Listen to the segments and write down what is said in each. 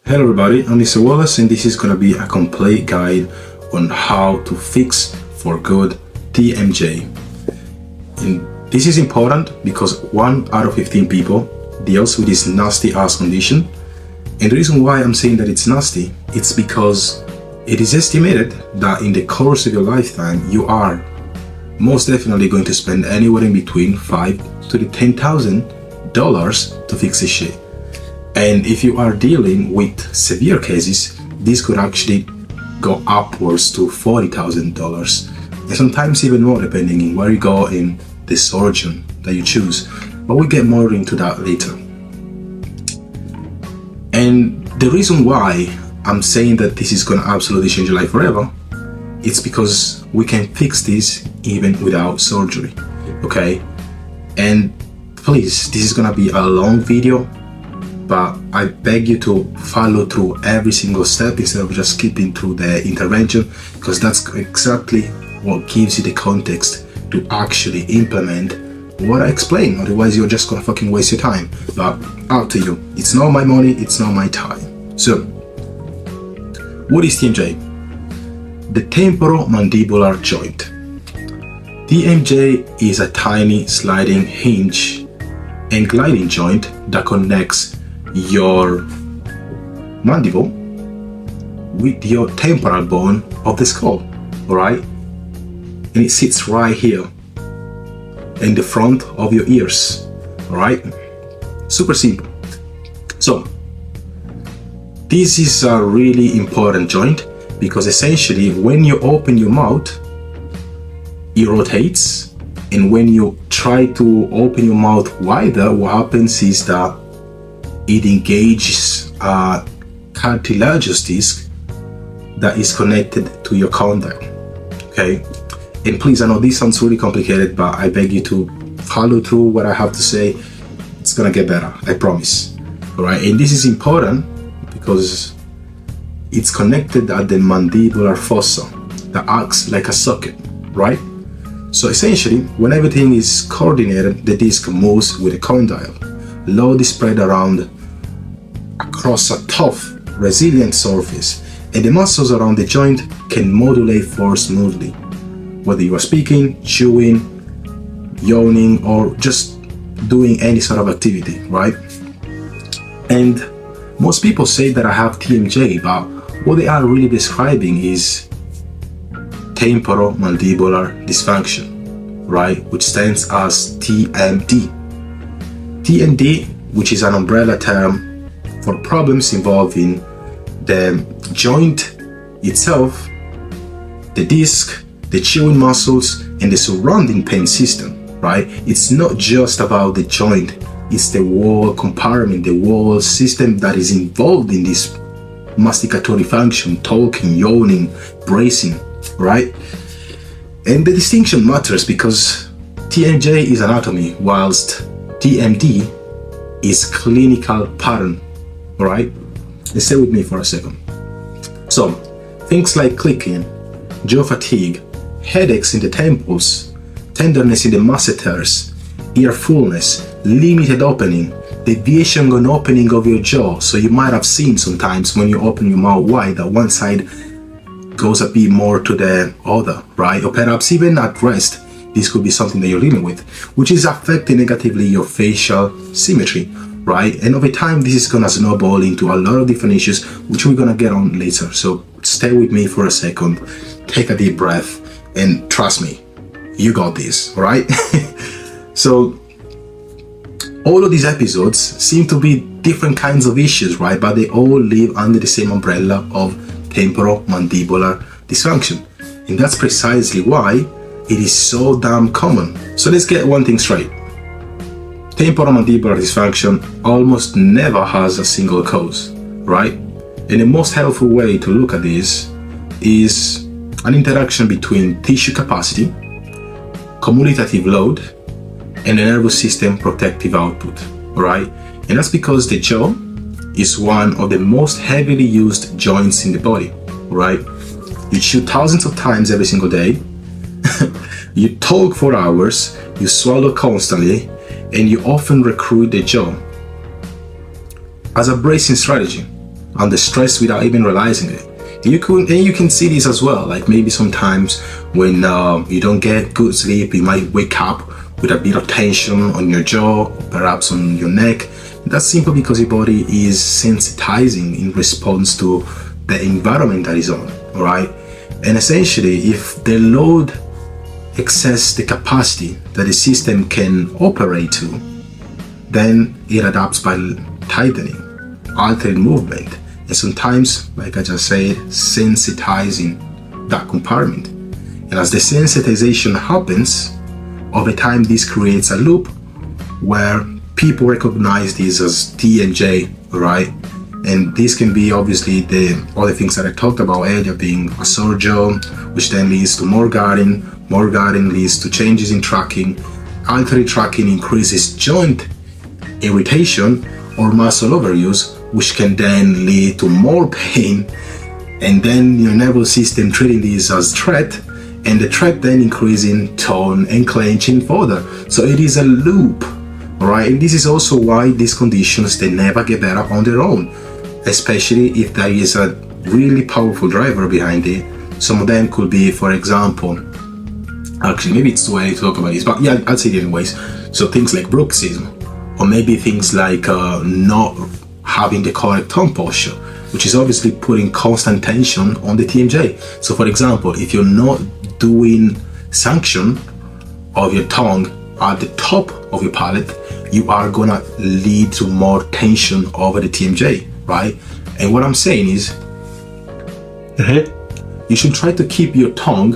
Hello everybody, I'm Mr. Wollas and this is going to be a complete guide on how to fix for good TMJ. And this is important because 1 out of 15 people deals with this nasty ass condition. And the reason why I'm saying that it's nasty, it's because it is estimated that in the course of your lifetime you are most definitely going to spend anywhere in between $5,000 to $10,000 to fix this shit. And if you are dealing with severe cases, this could actually go upwards to $40,000 and sometimes even more depending on where you go in the surgeon that you choose. But we'll get more into that later. And the reason why I'm saying that this is going to absolutely change your life forever, it's because we can fix this even without surgery, okay? And please, this is going to be a long video, but I beg you to follow through every single step instead of just skipping through the intervention, because that's exactly what gives you the context to actually implement what I explain. Otherwise, you're just gonna fucking waste your time. But out to you. It's not my money, it's not my time. So, what is TMJ? The temporomandibular joint. TMJ is a tiny sliding hinge and gliding joint that connects your mandible with your temporal bone of the skull, alright? And it sits right here in the front of your ears, alright? Super simple. So, this is a really important joint because essentially when you open your mouth, it rotates, and when you try to open your mouth wider, what happens is that it engages a cartilaginous disc that is connected to your condyle, okay? And please, I know this sounds really complicated, but I beg you to follow through what I have to say. It's gonna get better, I promise, all right? And this is important because it's connected at the mandibular fossa that acts like a socket, right? So essentially, when everything is coordinated, the disc moves with the condyle. Load is spread around across a tough, resilient surface, and the muscles around the joint can modulate force smoothly, whether you are speaking, chewing, yawning, or just doing any sort of activity, right? And most people say that I have TMJ, but what they are really describing is temporomandibular dysfunction, right? Which stands as TMD. TMD, which is an umbrella term for problems involving the joint itself, the disc, the chewing muscles, and the surrounding pain system, right? It's not just about the joint, it's the whole compartment, the whole system that is involved in this masticatory function, talking, yawning, bracing, right? And the distinction matters because TMJ is anatomy, whilst TMD is clinical pattern, all right? And stay with me for a second. So, things like clicking, jaw fatigue, headaches in the temples, tenderness in the masseters, ear fullness, limited opening, deviation on opening of your jaw. So you might have seen sometimes when you open your mouth wide that one side goes a bit more to the other, right? Or perhaps even at rest, this could be something that you're living with, which is affecting negatively your facial symmetry, right? And over time, this is gonna snowball into a lot of different issues, which we're gonna get on later. So stay with me for a second, take a deep breath, and trust me, you got this, all right? So all of these episodes seem to be different kinds of issues, right? But they all live under the same umbrella of temporomandibular dysfunction. And that's precisely why it is so damn common. So let's get one thing straight. Temporomandibular dysfunction almost never has a single cause, right? And the most helpful way to look at this is an interaction between tissue capacity, cumulative load, and the nervous system protective output, right? And that's because the jaw is one of the most heavily used joints in the body, right? You chew thousands of times every single day, you talk for hours, you swallow constantly, and you often recruit the jaw as a bracing strategy, under stress without even realizing it. You can see this as well, like maybe sometimes when you don't get good sleep, you might wake up with a bit of tension on your jaw, perhaps on your neck. That's simply because your body is sensitizing in response to the environment that is on, all right? And essentially, if the load exceeds the capacity that the system can operate to, then it adapts by tightening, altering movement, and sometimes, like I just said, sensitizing that compartment. And as the sensitization happens, over time this creates a loop where people recognize this as TMJ, right? And this can be obviously the other things that I talked about earlier, being a sore jaw, which then leads to more guarding leads to changes in tracking, altered tracking increases joint irritation or muscle overuse, which can then lead to more pain, and then your nervous system treating this as threat, and the threat then increasing tone and clenching further. So it is a loop, right? And this is also why these conditions, they never get better on their own, especially if there is a really powerful driver behind it. Some of them could be, for example, actually maybe it's too early to talk about this, but yeah, I'll say it anyways. So things like bruxism, or maybe things like not having the correct tongue posture, which is obviously putting constant tension on the TMJ. So for example, if you're not doing sanction of your tongue at the top of your palate, you are gonna lead to more tension over the TMJ, right? And what I'm saying is, you should try to keep your tongue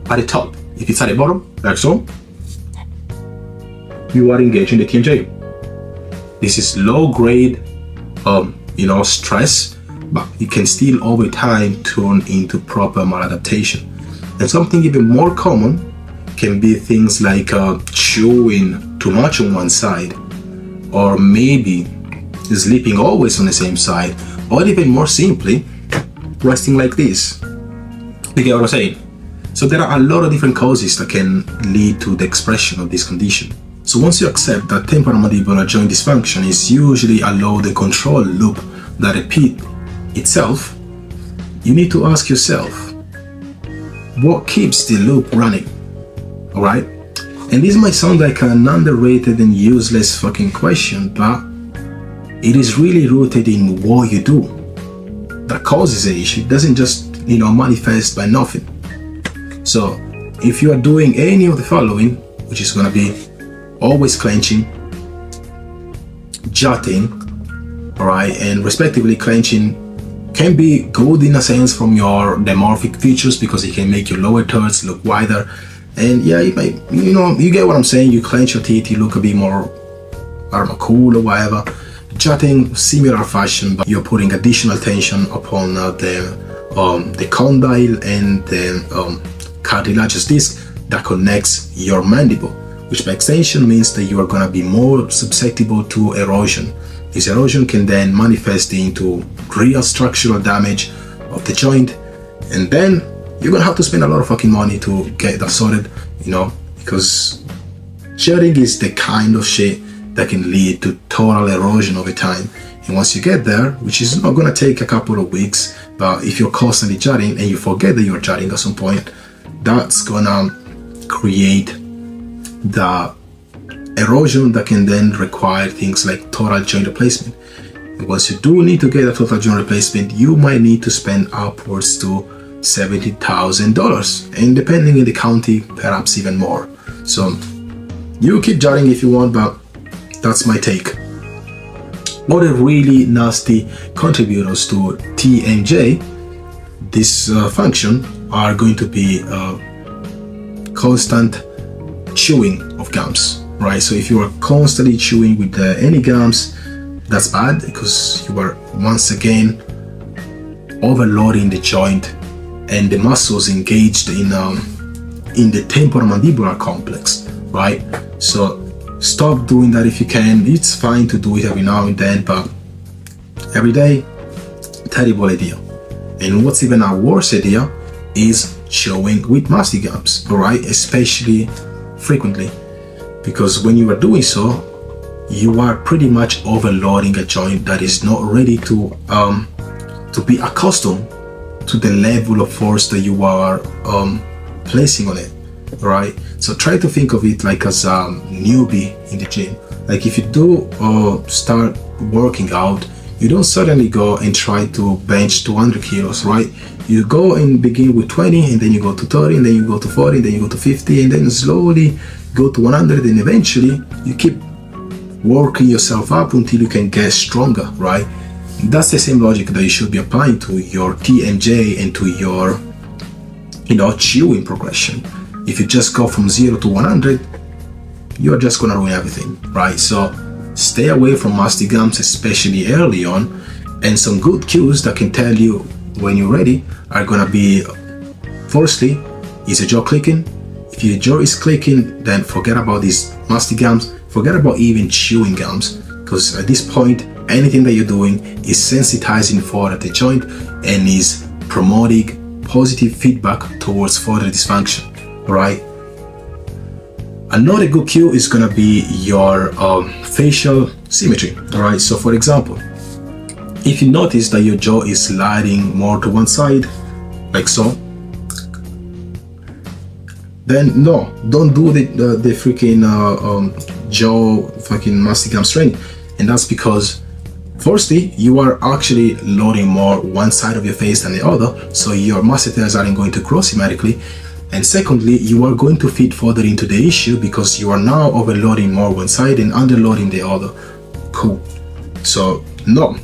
at the top. If it's at the bottom, like so, you are engaging the TMJ. This is low grade, stress, but it can still over time turn into proper maladaptation. And something even more common can be things like chewing too much on one side, or maybe sleeping always on the same side, or even more simply, resting like this. You get what I'm saying? So there are a lot of different causes that can lead to the expression of this condition. So once you accept that temporomandibular joint dysfunction is usually a load and control loop that repeats itself, you need to ask yourself, what keeps the loop running? Alright? And this might sound like an underrated and useless fucking question, but it is really rooted in what you do that causes the issue. It doesn't just, manifest by nothing. So if you are doing any of the following, which is going to be always clenching, jutting, alright, and respectively clenching can be good in a sense from your dimorphic features because it can make your lower thirds look wider, and yeah, it might, you get what I'm saying. You clench your teeth, you look a bit more, cool or whatever. Jutting, similar fashion, but you're putting additional tension upon the condyle and the cartilaginous disc that connects your mandible, which by extension means that you are going to be more susceptible to erosion. This erosion can then manifest into real structural damage of the joint, and then you're going to have to spend a lot of fucking money to get that sorted, because jutting is the kind of shit that can lead to total erosion over time. And once you get there, which is not going to take a couple of weeks, but if you're constantly jutting and you forget that you're jutting at some point, that's going to create the erosion that can then require things like total joint replacement. And once you do need to get a total joint replacement, you might need to spend upwards to $70,000, and depending in the county, perhaps even more. So you keep jutting if you want, but that's my take. Other really nasty contributors to TMJ, this function, are going to be constant chewing of gums, right? So if you are constantly chewing with any gums, that's bad because you are once again overloading the joint and the muscles engaged in the temporomandibular complex, right? So stop doing that if you can. It's fine to do it every now and then, but every day, terrible idea. And what's even a worse idea is chewing with mastic gums, alright? Especially frequently, because when you are doing so, you are pretty much overloading a joint that is not ready to be accustomed to the level of force that you are placing on it, right? So try to think of it like as a newbie in the gym. Like if you do start working out, you don't suddenly go and try to bench 200 kilos, right? You go and begin with 20, and then you go to 30, and then you go to 40, and then you go to 50, and then slowly go to 100, and eventually you keep working yourself up until you can get stronger, right? That's the same logic that you should be applying to your TMJ and to your, chewing progression. If you just go from 0 to 100, you're just gonna ruin everything, right? So stay away from mastic gums, especially early on, and some good cues that can tell you when you're ready are gonna be, firstly, is your jaw clicking? If your jaw is clicking, then forget about these mastic gums, forget about even chewing gums, because at this point, anything that you're doing is sensitizing further the joint and is promoting positive feedback towards further dysfunction, right? Another good cue is gonna be your facial symmetry, all right? So for example, if you notice that your jaw is sliding more to one side, like so, then no, don't do the freaking jaw fucking mastic gum training. And that's because firstly, you are actually loading more one side of your face than the other, so your masseters aren't going to grow symmetrically. And secondly, you are going to fit further into the issue because you are now overloading more one side and underloading the other. Cool. So no.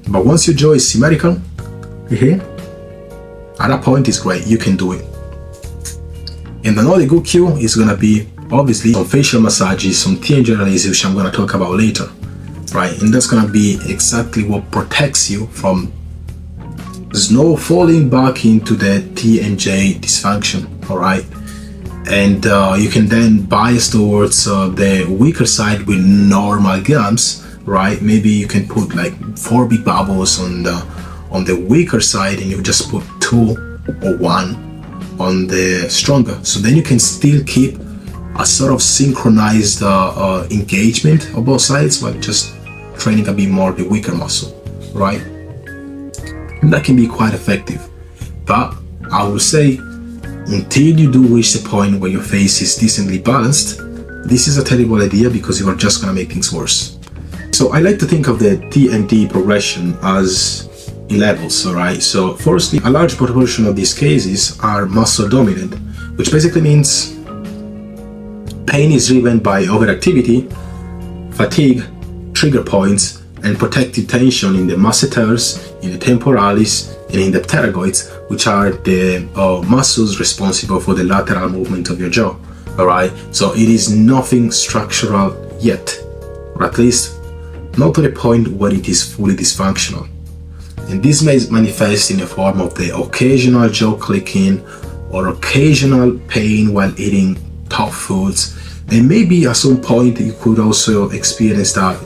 But once your jaw is symmetrical, at that point it's great, you can do it. And another good cue is gonna be obviously some facial massages, some TMJ releases, which I'm gonna talk about later, right? And that's gonna be exactly what protects you from snow falling back into the TMJ dysfunction, all right? And you can then bias towards the weaker side with normal gums, right? Maybe you can put like 4 big bubbles on the weaker side, and you just put 2 or 1 on the stronger. So then you can still keep a sort of synchronized engagement of both sides, but just training a bit more the weaker muscle, right? And that can be quite effective. But I would say, until you do reach the point where your face is decently balanced, this is a terrible idea because you are just gonna make things worse. So I like to think of the TMD progression as in levels, alright? So firstly, a large proportion of these cases are muscle dominant, which basically means pain is driven by overactivity, fatigue, trigger points, and protective tension in the masseters, in the temporalis, and in the pterygoids, which are the muscles responsible for the lateral movement of your jaw, alright? So it is nothing structural yet, or at least not to the point where it is fully dysfunctional. And this may manifest in the form of the occasional jaw clicking or occasional pain while eating tough foods. And maybe at some point you could also experience that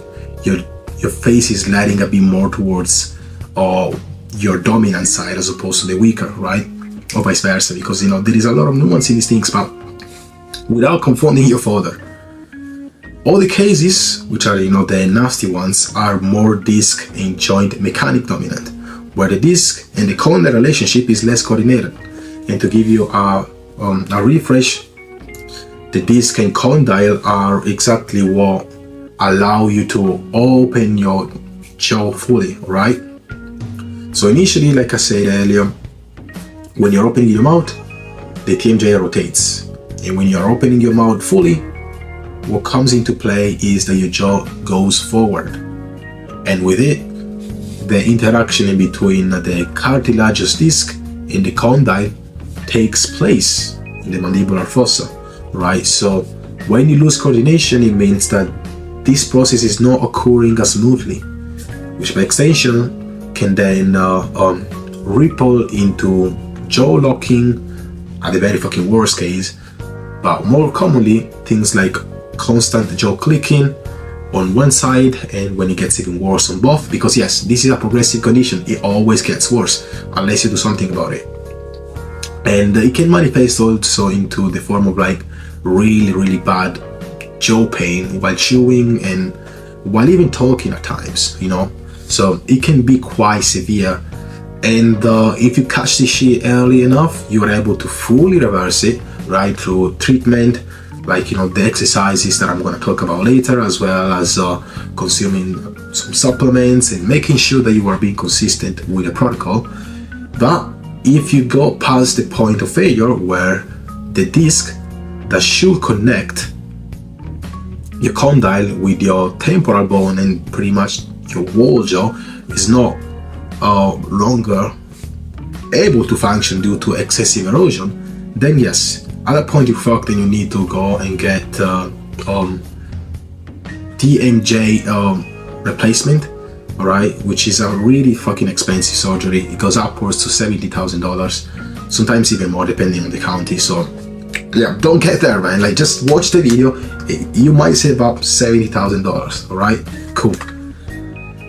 your face is sliding a bit more towards your dominant side as opposed to the weaker, right? Or vice versa, because there is a lot of nuance in these things, but without confounding you further. All the cases, which are the nasty ones, are more disc and joint mechanic dominant, where the disc and the condyle relationship is less coordinated. And to give you a refresh, the disc and condyle are exactly what allow you to open your jaw fully, right? So initially, like I said earlier, when you're opening your mouth, the TMJ rotates. And when you're opening your mouth fully, what comes into play is that your jaw goes forward. And with it, the interaction in between the cartilaginous disc and the condyle takes place in the mandibular fossa, right? So when you lose coordination, it means that this process is not occurring as smoothly, which by extension can then ripple into jaw locking at the very fucking worst case, but more commonly things like constant jaw clicking on one side, and when it gets even worse on both, because yes, this is a progressive condition, it always gets worse unless you do something about it. And it can manifest also into the form of like really bad jaw pain while chewing, and while even talking at times, you know. So it can be quite severe, and if you catch this shit early enough, you are able to fully reverse it, right, through treatment, like, you know, the exercises that I'm going to talk about later, as well as consuming some supplements and making sure that you are being consistent with the protocol. But if you go past the point of failure where the disc that should connect your condyle with your temporal bone and pretty much your wall jaw is not longer able to function due to excessive erosion, then yes, at that point you fucked, and you need to go and get TMJ replacement, alright, which is a really fucking expensive surgery. It goes upwards to $70,000, sometimes even more depending on the county. So yeah, don't get there, man. Like, just watch the video, you might save up $70,000, alright, cool.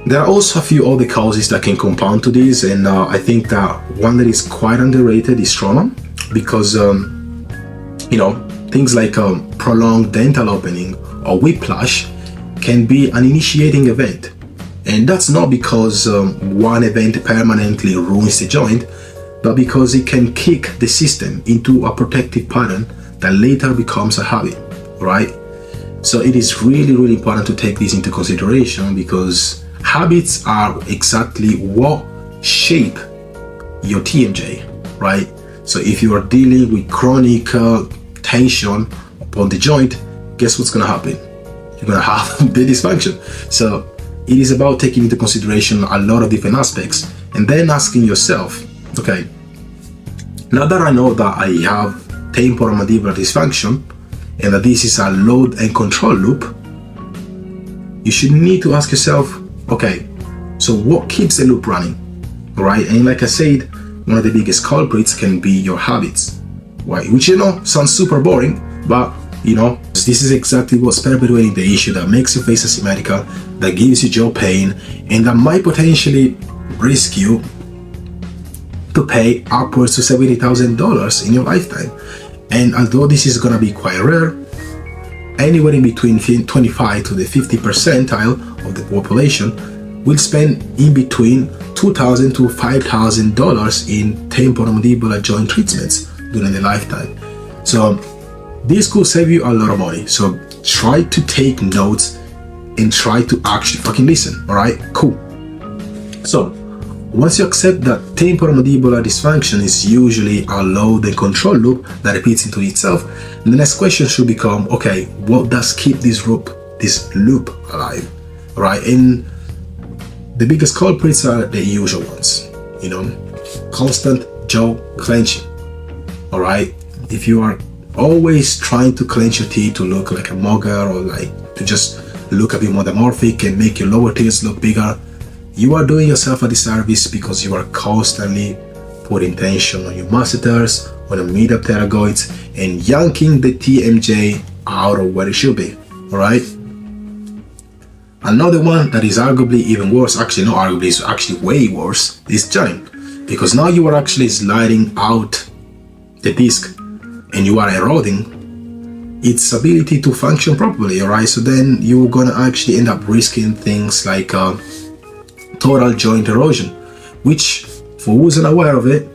There are also a few other causes that can compound to this, and I think that one that is quite underrated is trauma, because you know, things like prolonged dental opening or whiplash can be an initiating event, and that's not because one event permanently ruins the joint, but because it can kick the system into a protective pattern that later becomes a habit, right? So it is really important to take this into consideration, because habits are exactly what shape your TMJ, right? So if you are dealing with chronic tension upon the joint, guess what's gonna happen? You're gonna have the dysfunction. So it is about taking into consideration a lot of different aspects, and then asking yourself, okay, now that I know that I have temporomandibular dysfunction and that this is a load and control loop, you should need to ask yourself, okay, so what keeps the loop running, right? And like I said, one of the biggest culprits can be your habits, right? Which, you know, sounds super boring, but you know, this is exactly what's perpetuating the issue that makes your face asymmetrical, that gives you jaw pain, and that might potentially risk you to pay upwards to $70,000 in your lifetime. And although this is gonna be quite rare, anywhere in between 25 to the 50 percentile of the population will spend in between $2,000 to $5,000 in temporomandibular joint treatments during their lifetime. So this could save you a lot of money. So try to take notes and try to actually fucking listen. All right, cool. So once you accept that temporomandibular dysfunction is usually a load and control loop that repeats into itself, the next question should become, okay, what does keep this loop alive, right? And the biggest culprits are the usual ones, you know, constant jaw clenching, all right? If you are always trying to clench your teeth to look like a mugger, or like to just look a bit more dimorphic and make your lower teeth look bigger, you are doing yourself a disservice, because you are constantly putting tension on your masseters, on the medial pterygoids, and yanking the TMJ out of where it should be, alright? Another one that is arguably even worse, actually not arguably, it's actually way worse, is jutting, because now you are actually sliding out the disc and you are eroding its ability to function properly, alright? So then you're gonna actually end up risking things like total joint erosion, which, for who's unaware of it,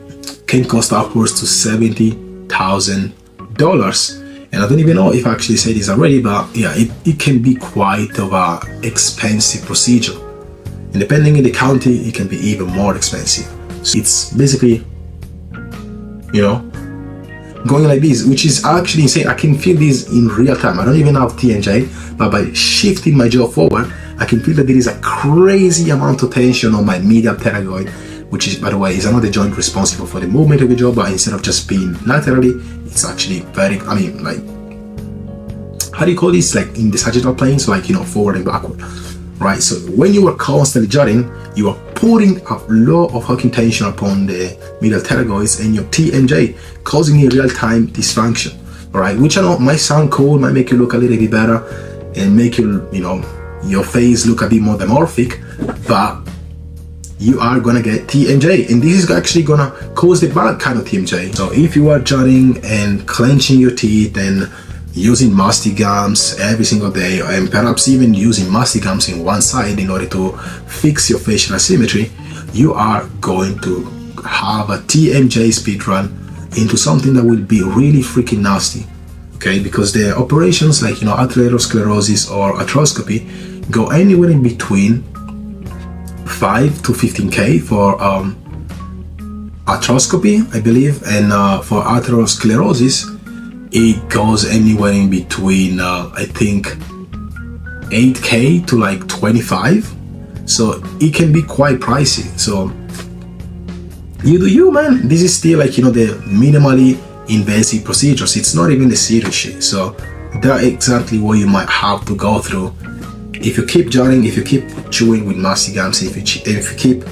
can cost upwards to $70,000. And I don't even know if I actually said this already, but yeah, it can be quite of a expensive procedure. And depending on the county, it can be even more expensive. So it's basically, you know, going like this, which is actually insane. I can feel this in real time. I don't even have TMJ, but by shifting my jaw forward, I can feel that there is a crazy amount of tension on my medial pterygoid, which is, by the way, is another joint responsible for the movement of your jaw, but instead of just being laterally, it's actually very, I mean, like, how do you call this? Like in the sagittal plane, so like, you know, forward and backward, right? So when you are constantly jutting, you are putting a lot of fucking tension upon the medial pterygoids and your TMJ, causing a real-time dysfunction, all right? Which I know might sound cool, might make you look a little bit better and make you, you know, your face look a bit more dimorphic, but you are gonna get TMJ, and this is actually gonna cause the bad kind of TMJ. So if you are jutting and clenching your teeth and using mastic gums every single day, and perhaps even using mastic gums in one side in order to fix your facial asymmetry, you are going to have a TMJ speedrun into something that will be really freaking nasty. Okay, because the operations like, atherosclerosis or arthroscopy go anywhere in between 5 to 15k for arthroscopy, I believe, and for atherosclerosis it goes anywhere in between I think 8k to like 25, so it can be quite pricey. So you do you, man. This is still like, the minimally invasive procedures. It's not even the serious shit. So that's exactly what you might have to go through if you keep jutting, if you keep chewing with mastic gums, if you keep,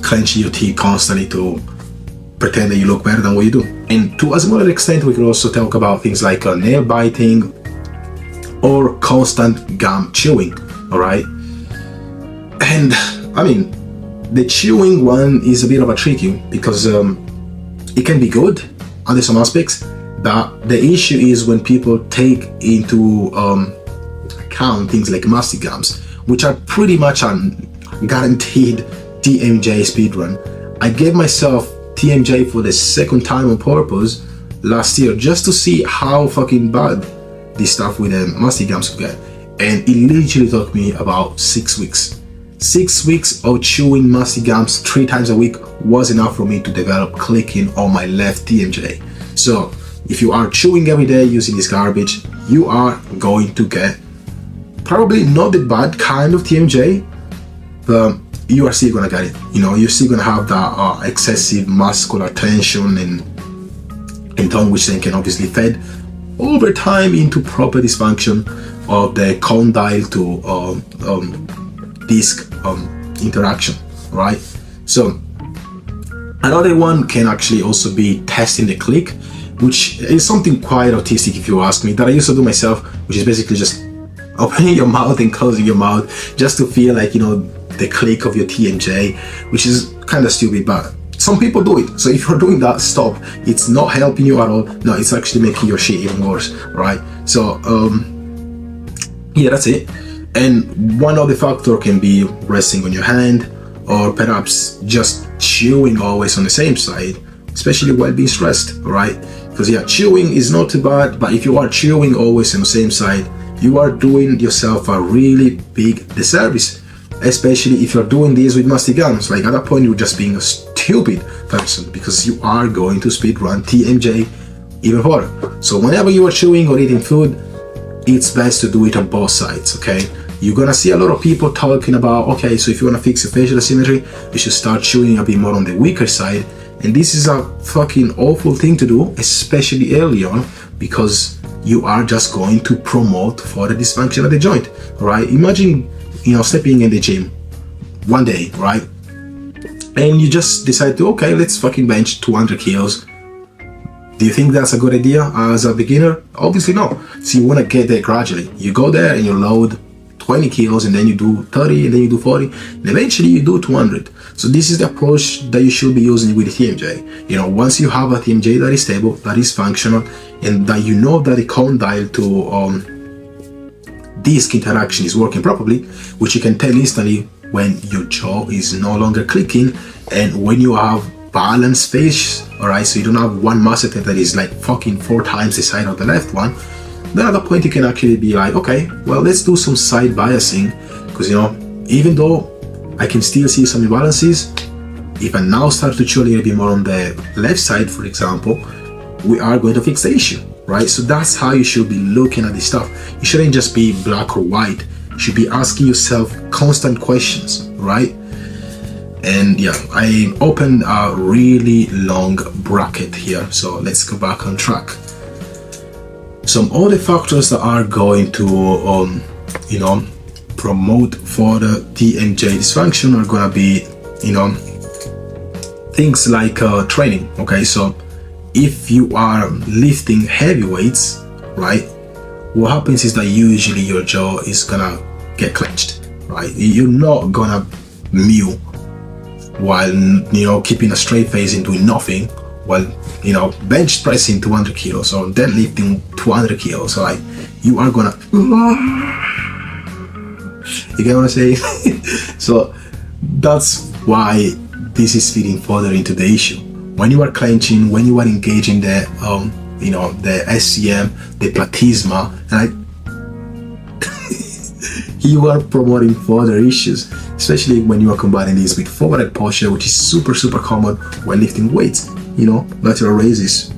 clenching your teeth constantly to pretend that you look better than what you do. And to a smaller extent, we can also talk about things like nail biting or constant gum chewing. All right, and I mean, the chewing one is a bit of a tricky because it can be good under some aspects, but the issue is when people take into account things like mastic gums, which are pretty much a guaranteed TMJ speedrun. I gave myself TMJ for the second time on purpose last year just to see how fucking bad this stuff with the mastic gums could get, and it literally took me about 6 weeks. 6 weeks of chewing mastic gums 3 times a week was enough for me to develop clicking on my left TMJ. So if you are chewing every day using this garbage, you are going to get probably not the bad kind of TMJ, but you are still gonna get it. You're still gonna have that excessive muscular tension and tone, which then can obviously fed over time into proper dysfunction of the condyle to disc interaction, right? So another one can actually also be testing the click, which is something quite autistic if you ask me, that I used to do myself, which is basically just opening your mouth and closing your mouth just to feel like, the click of your TMJ, which is kind of stupid, but some people do it. So if you're doing that, stop. It's not helping you at all. No, it's actually making your shit even worse, right? So yeah, that's it. And one other factor can be resting on your hand, or perhaps just chewing always on the same side, especially while being stressed, right? Because yeah, chewing is not too bad, but if you are chewing always on the same side, you are doing yourself a really big disservice, especially if you're doing this with mastic gums. Like at that point, you're just being a stupid person, because you are going to speedrun TMJ even further. So whenever you are chewing or eating food, it's best to do it on both sides, okay? You're gonna see a lot of people talking about, okay, so if you wanna fix your facial asymmetry, you should start chewing a bit more on the weaker side. And this is a fucking awful thing to do, especially early on, because you are just going to promote further dysfunction of the joint, right? Imagine, stepping in the gym one day, right? And you just decide to, okay, let's fucking bench 200 kilos. Do you think that's a good idea as a beginner? Obviously no. So you want to get there gradually. You go there and you load 20 kilos, and then you do 30, and then you do 40, and eventually you do 200. So this is the approach that you should be using with the TMJ. Once you have a TMJ that is stable, that is functional, and that that the condyle to disc interaction is working properly, which you can tell instantly when your jaw is no longer clicking, and when you have balanced face, alright, so you don't have one masseter that is like fucking 4 times the size of the left one. Then at that point you can actually be like, okay, well, let's do some side biasing, because even though I can still see some imbalances, if I now start to chew a little bit more on the left side, for example, we are going to fix the issue, right? So that's how you should be looking at this stuff. You shouldn't just be black or white. You should be asking yourself constant questions, right? And yeah, I opened a really long bracket here, so let's go back on track. Some other factors that are going to promote further TMJ dysfunction are gonna be things like training. Okay, so if you are lifting heavy weights, right, what happens is that usually your jaw is gonna get clenched, right? You're not gonna mew while keeping a straight face and doing nothing, while, you know, bench pressing 200 kilos or deadlifting 200 kilos. So like, you are gonna, you get what I'm saying? So that's why this is feeding further into the issue. When you are clenching, when you are engaging the, you know, the SCM, the platysma, and you are promoting further issues, especially when you are combining this with forward posture, which is super common when lifting weights. You know, lateral raises,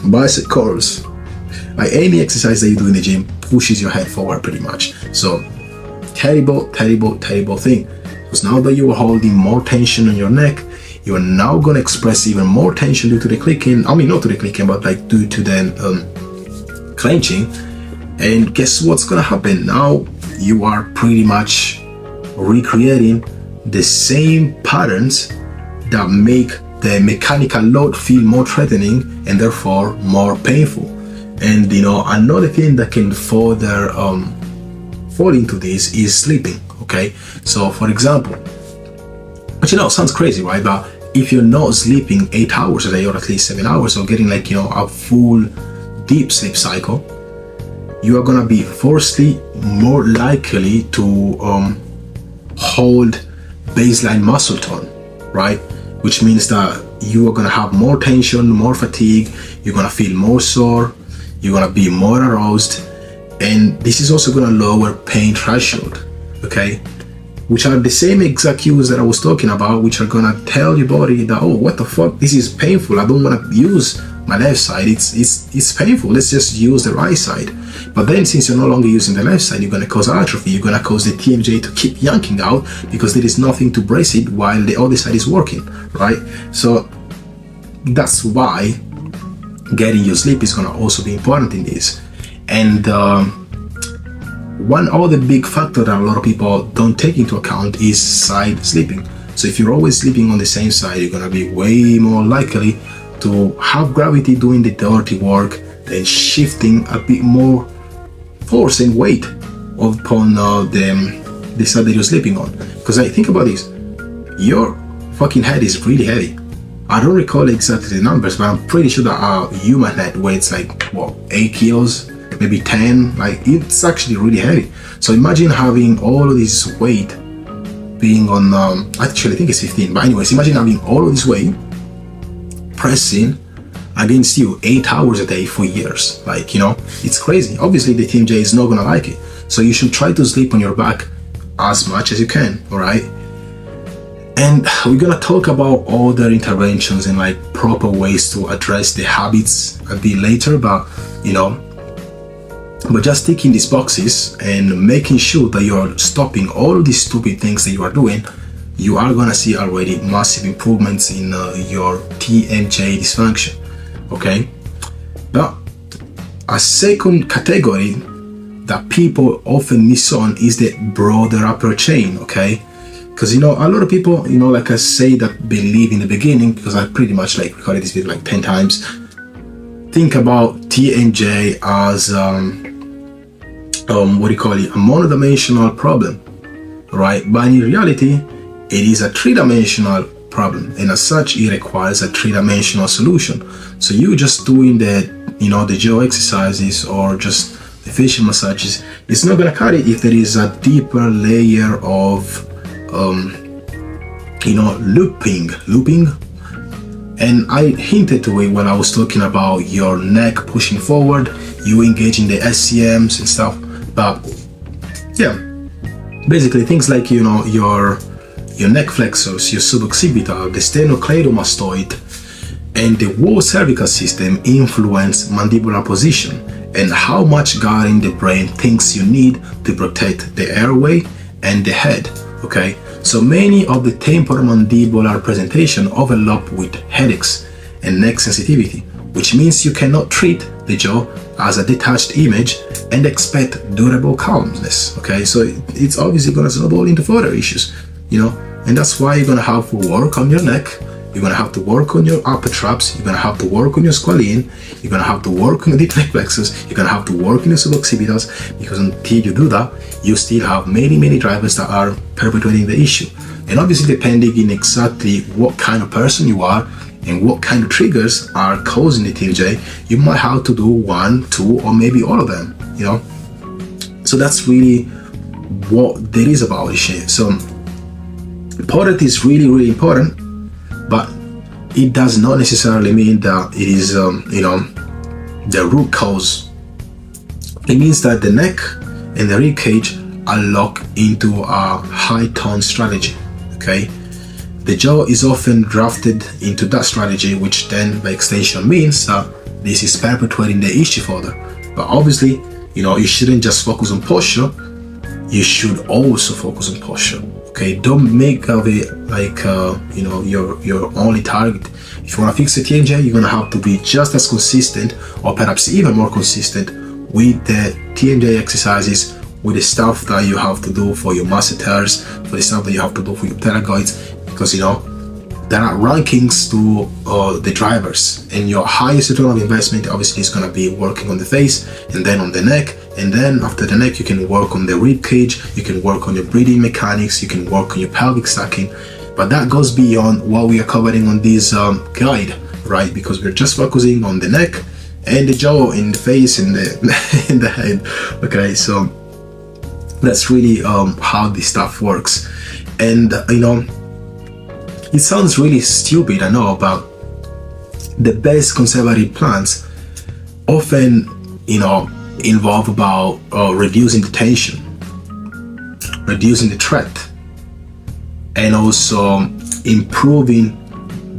bicep curls, like any exercise that you do in the gym pushes your head forward pretty much. So terrible thing, because now that you are holding more tension on your neck, you are now going to express even more tension due to the clicking. I mean, not to the clicking, but like due to the clenching. And guess what's going to happen? Now you are pretty much recreating the same patterns that make the mechanical load feel more threatening and therefore more painful. And you know, another thing that can further fall into this is sleeping. Okay, so for example, but you know, sounds crazy, right? But if you're not sleeping 8 hours a day, or at least 7 hours, or getting like, you know, a full deep sleep cycle, you are gonna be firstly more likely to hold baseline muscle tone, right? Which means that you are gonna have more tension, more fatigue, you're gonna feel more sore, you're gonna be more aroused, and this is also gonna lower pain threshold, okay? Which are the same exact cues that I was talking about, which are gonna tell your body that, oh, what the fuck, this is painful, I don't wanna use my left side, it's painful, let's just use the right side. But then since you're no longer using the left side, you're going to cause atrophy, you're going to cause the TMJ to keep yanking out because there is nothing to brace it while the other side is working, right? So that's why getting your sleep is going to also be important in this. And one other big factor that a lot of people don't take into account is side sleeping. So if you're always sleeping on the same side, you're going to be way more likely to have gravity doing the dirty work than shifting a bit more force and weight upon the side that you're sleeping on. Because I think about this, your fucking head is really heavy. I don't recall exactly the numbers, but I'm pretty sure that a human head weighs like, what, 8 kilos, maybe 10, like it's actually really heavy. So imagine having all of this weight being on, actually I think it's 15, but anyways, imagine having all of this weight pressing against you 8 hours a day for years. Like, you know, it's crazy. Obviously the TMJ is not gonna like it, so you should try to sleep on your back as much as you can. All right, and we're gonna talk about other interventions and like proper ways to address the habits a bit later, but you know, but just ticking these boxes and making sure that you're stopping all of these stupid things that you are doing, you are gonna see already massive improvements in your TMJ dysfunction. Okay, but a second category that people often miss on is the broader upper chain. Okay, because you know, a lot of people, you know, like I say, that believe in the beginning, because I pretty much like recorded this video like 10 times, think about TMJ as what do you call it, a monodimensional problem, right? But in reality, it is a three-dimensional problem, and as such it requires a three-dimensional solution. So you just doing the, you know, the jaw exercises or just the facial massages, it's not gonna cut it if there is a deeper layer of you know, looping. And I hinted to it when I was talking about your neck pushing forward, you engaging the SCMs and stuff. But yeah, basically things like, you know, your neck flexors, your suboccipital, the sternocleidomastoid, and the whole cervical system influence mandibular position and how much guarding the brain thinks you need to protect the airway and the head. Okay, so many of the temporomandibular presentation overlap with headaches and neck sensitivity, which means you cannot treat the jaw as a detached image and expect durable calmness. Okay, so it's obviously going to snowball into further issues, you know, and that's why you're going to have to work on your neck, you're going to have to work on your upper traps, you're going to have to work on your squalene, you're going to have to work on the deep neck flexors, you're going to have to work on your suboccipitals, because until you do that, you still have many drivers that are perpetuating the issue. And obviously, depending in exactly what kind of person you are, and what kind of triggers are causing the TMJ, you might have to do 1, 2, or maybe all of them, you know. So that's really what there is about this shit. So important is really, really important, but it does not necessarily mean that it is, you know, the root cause. It means that the neck and the rib cage are locked into a high tone strategy, okay? The jaw is often drafted into that strategy, which then by extension means that this is perpetuating the issue further. But obviously, you know, you shouldn't just focus on posture, you should also focus on posture, okay? Don't make of it like, you know, your only target. If you want to fix the TMJ, you're going to have to be just as consistent, or perhaps even more consistent, with the TMJ exercises, with the stuff that you have to do for your masseters, for the stuff that you have to do for your pterygoids, because, you know, there are rankings to the drivers, and your highest return of investment obviously is going to be working on the face, and then on the neck, and then after the neck you can work on the rib cage, you can work on your breathing mechanics, you can work on your pelvic stacking. But that goes beyond what we are covering on this guide, right? Because we're just focusing on the neck and the jaw and the face and the in the head. Okay, so that's really how this stuff works. And you know, it sounds really stupid, I know, but the best conservative plans often, you know, involve about reducing the tension, reducing the threat, and also improving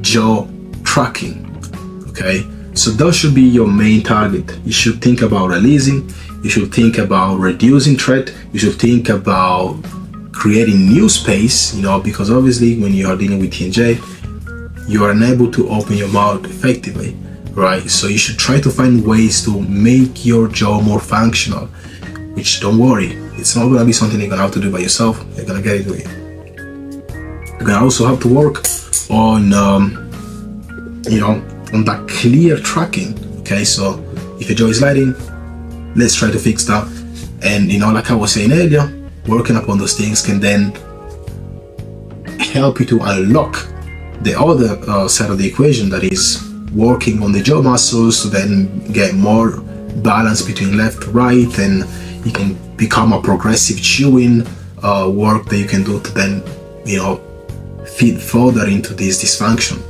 jaw tracking. Okay, so that should be your main target. You should think about releasing, you should think about reducing threat, you should think about creating new space, you know, because obviously when you are dealing with TMJ, you are unable to open your mouth effectively, right? So you should try to find ways to make your jaw more functional, which, don't worry, it's not going to be something you're going to have to do by yourself. You're going to get into it. You're going to also have to work on, you know, on that clear tracking. Okay, so if your jaw is sliding, let's try to fix that. And, you know, like I was saying earlier, working upon those things can then help you to unlock the other side of the equation, that is working on the jaw muscles to then get more balance between left, right, and you can become a progressive chewing work that you can do to then, you know, feed further into this dysfunction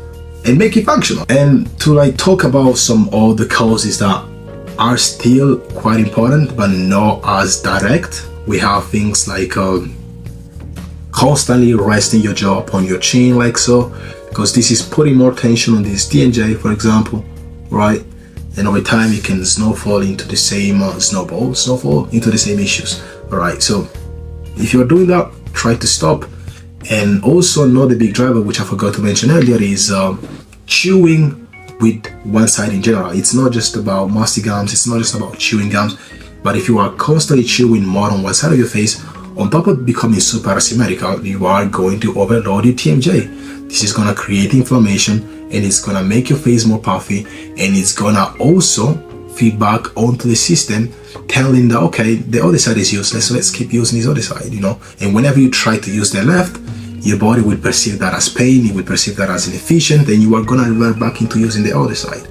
and make it functional. And to like talk about some of the causes that are still quite important but not as direct, we have things like constantly resting your jaw upon your chin like so, because this is putting more tension on this TMJ, for example, right? And over time you can snowfall into the same snowfall into the same issues. All right, so if you're doing that, try to stop. And also another big driver, which I forgot to mention earlier, is chewing with one side in general. It's not just about mastic gums, it's not just about chewing gums, but if you are constantly chewing more on one side of your face, on top of becoming super asymmetrical, you are going to overload your TMJ. This is going to create inflammation, and it's going to make your face more puffy, and it's going to also feed back onto the system, telling that, okay, the other side is useless, so let's keep using this other side, you know. And whenever you try to use the left, your body will perceive that as pain, it will perceive that as inefficient, and you are going to revert back into using the other side.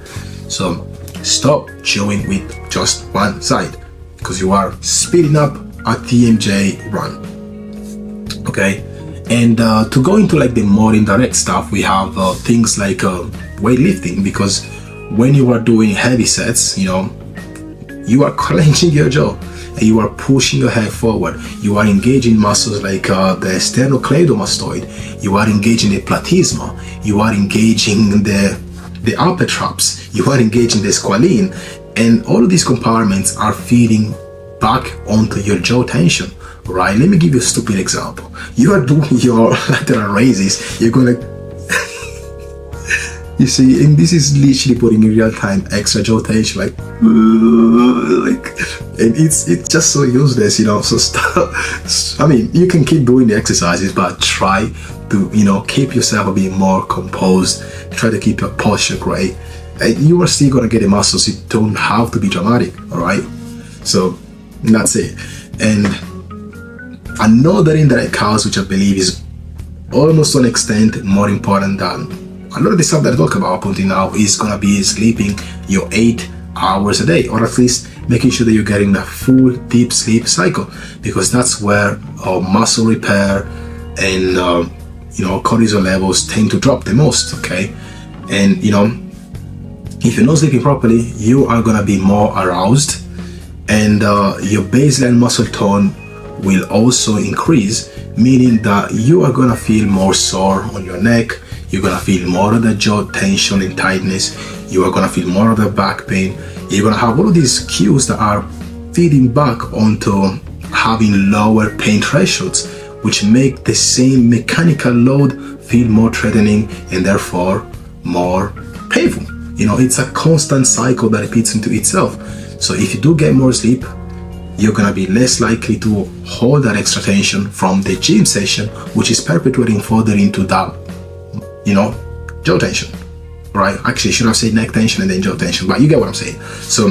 So stop chewing with just one side, because you are speeding up a TMJ run. Okay, and to go into like the more indirect stuff, we have things like weightlifting, because when you are doing heavy sets, you know, you are clenching your jaw and you are pushing your head forward. You are engaging muscles like the sternocleidomastoid, you are engaging the platysma, you are engaging the upper traps, you are engaging the squalene, and all of these compartments are feeding back onto your jaw tension, right? Let me give you a stupid example. You are doing your lateral raises, you're gonna you see, and this is literally putting in real time extra jaw tension, like, and it's just so useless, you know. So stop. I mean, you can keep doing the exercises, but try to, you know, keep yourself a bit more composed. Try to keep your posture great, and you are still gonna get the muscles. You don't have to be dramatic, all right? So that's it. And another indirect cause, which I believe is almost to an extent more important than a lot of the stuff that I talk about up until now is gonna be sleeping your 8 hours a day, or at least making sure that you're getting a full deep sleep cycle, because that's where muscle repair and cortisol levels tend to drop the most. Okay, and if you're not sleeping properly, you are gonna be more aroused, and your baseline muscle tone will also increase, meaning that you are gonna feel more sore on your neck. You're gonna feel more of the jaw tension and tightness. You are gonna feel more of the back pain. You're gonna have all of these cues that are feeding back onto having lower pain thresholds, which make the same mechanical load feel more threatening and therefore more painful. It's a constant cycle that repeats into itself. So if you do get more sleep, you're gonna be less likely to hold that extra tension from the gym session, which is perpetuating further into that, jaw tension, right? Actually, should have said neck tension and then jaw tension, but you get what I'm saying. So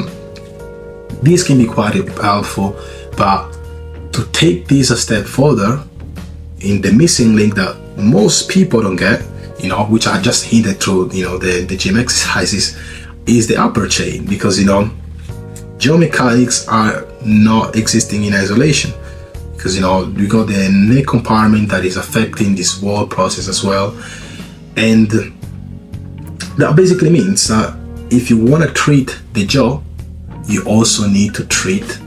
this can be quite helpful, but to take this a step further, in the missing link that most people don't get, which I just hinted through, the gym exercises, is the upper chain, because jaw mechanics are not existing in isolation, because we got the neck compartment that is affecting this wall process as well. And that basically means that if you want to treat the jaw, you also need to treat